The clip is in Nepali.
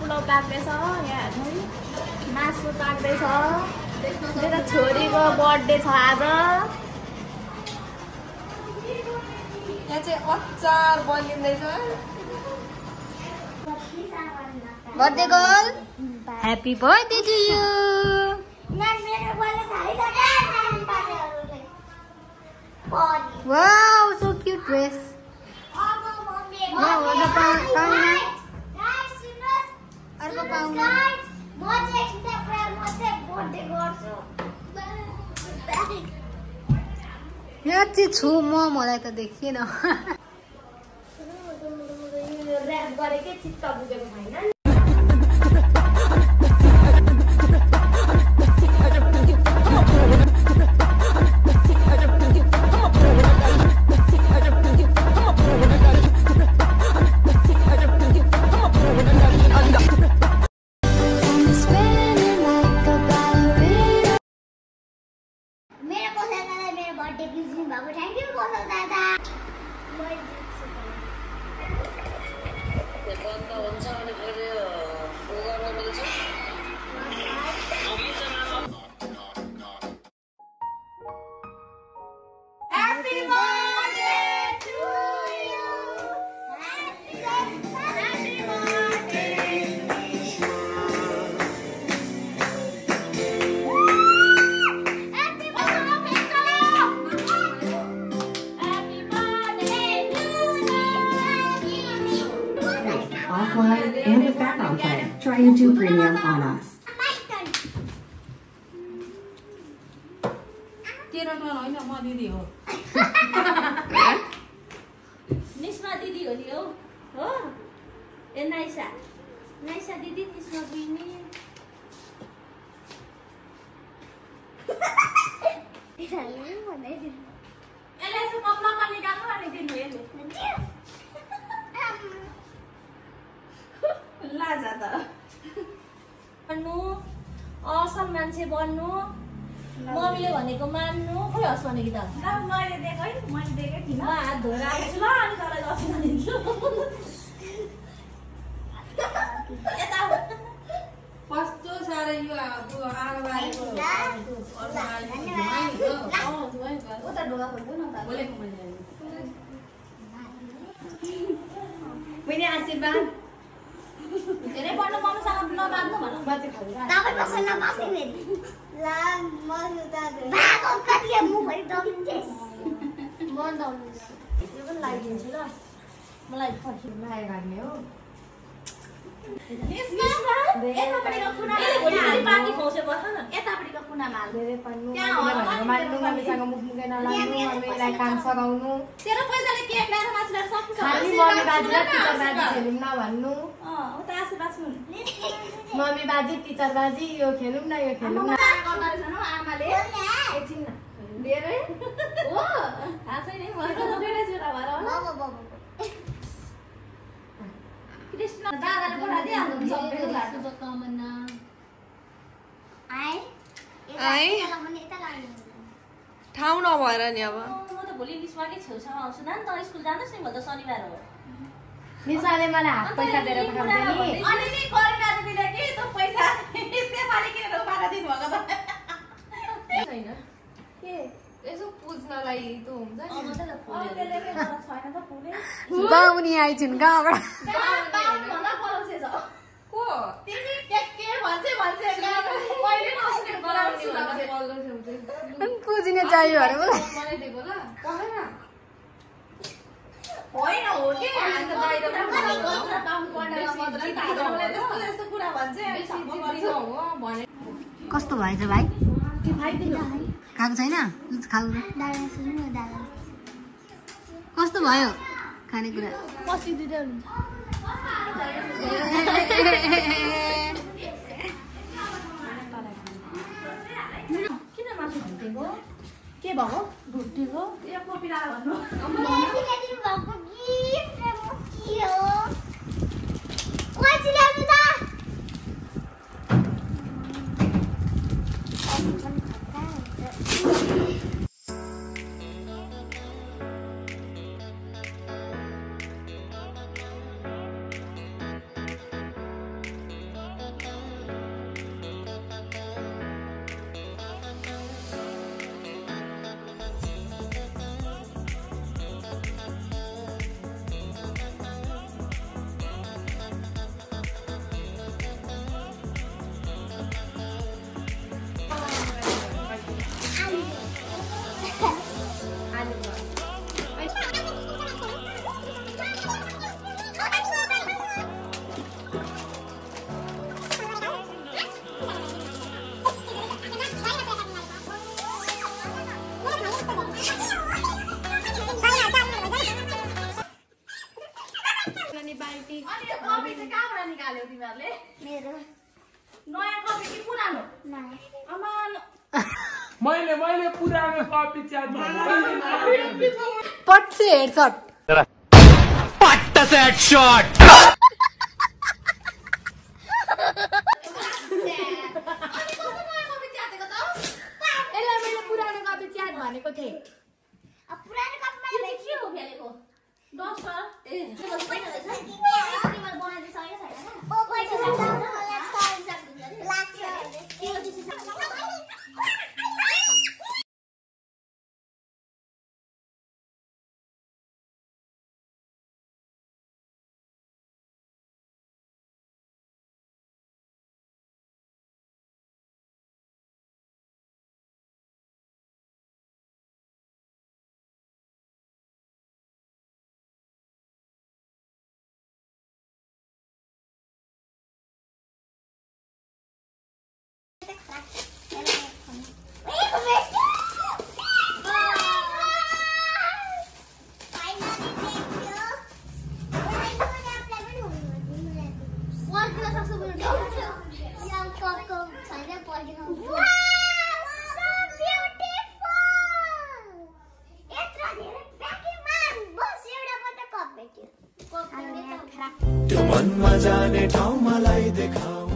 पुलाउ पाक्दैछ यहाँ हेर्नु मासु पाक्दैछ मेरो छोरीको बर्थडे छ आज यहाँ चाहिँ अचार बनिँदैछ birthday girl happy birthday to you wow so cute dress यहाँ चाहिँ छु म मलाई त देखिएन ऱ्याप गरेकै चित्त बुझेको छैन offline and with background play. Try YouTube Premium on us. Nisma दिदी हो नि हो ए नाइसा नाइसा दिदी निस्मा बहिनी यसले यसो कपडा पनि निकाल्नु अनि दिनु यसले लाजा त बन्नु असल मान्छे बन्नु मम्मीले भनेको मान्नु खोइ हस् भनेकी त मैले देखेँ मैले देखेँ थिइनँ म हात धोएर आउँछु ल अनि तँलाई दक्षिण दिन्छु यता कस्तो साह्रो यो आगो बालेको उता ढोका खोल्नु न त बोलेको मैले आशीर्वाद धेरै पढ्नु मम्मीसँग नबाध्नु भन्नु बच्चे खाऊ तपाईँ पसन्द नबाध्नु फेरि ला म उता बाको कति मु भरि दमिन्छ म दमिन्छ यो पनि लागिदिन्छु ल मलाई फर्किन लागे गर्ने हो यतापट्टिको कुनामा पानी खौसे बस्छ न यतापट्टिको कुनामा धेरै पानी मान्नु मम्मीसँग मुख मुखे नलाग्नु मम्मीलाई काम सघाउनु तेरो पैसाले केक ल्याएर मासु ल्याएर सक्छु खाली मम्मी बाजुलाई टिचर बाजी खेलौँ न भन्नु उता आशीर्वाद सुन मम्मी बाजी टिचर बाजी यो खेलौँ न यो खेलौँ न आमाले एकछिन धेरै हो थाहा छैन दुईटा जोडा भएर कृष्ण दादाले पठाइदिए हाल्नु सबैको शुभकामना ठाउँ नभएर नि अब म त भोलि निस्माकै छेउछाउ आउँछु न त स्कुल जानुहोस् नि भन्छ शनिबार हो निस्माले मलाई हात पैसा दिएर पठाउँछ नि अनि नि करिना दिदीले के त पैसा सेवाले किन उपारा दिनु भएको त छैन के यसो पुज्नलाई त हुन्छ नि त्यसले के छैन त पुगे बाउनी आइछिन् गाउँबाट भन्दा पलाउँछ को तिमी के भन्छ पहिले नसुने पलाउँछु पुजिने चाहियो अरे मलाई दिएको ल पढेन होइन हो के अन्त बाहिर काम पढ्ने मजले ताजोले त्यस्तो कुरा भन्छ भने कस्तो भएछ भाइ के भाइ दिनु खाएको छैन खाऊ कस्तो भयो खानेकुरा पसिदिँदै हुन्छ किन मासु भुटेको के भएको भुटेको यो कोपिला भन्नु अनि बाल्टी अनि यो कपी चाहिँ कहाँबाट निकाल्यौ तिमीहरुले मेरो नयाँ कपी कि पुरानो नयाँ अमान मैले पुरानो कपी च्याटमा पट से हेडशट पट्टा से हेडशट यसलाई मैले पुरानो कपी च्याट भनेको थिएँ अब पुरानो कपमा यो चाहिँ के हो फेलेको डस्टर ए त्यो चाहिँ बनाइदिन्छ छैन ओ पैसा लाग्छ त्यो मनमा जाने ठाउँ मलाई देखाऊ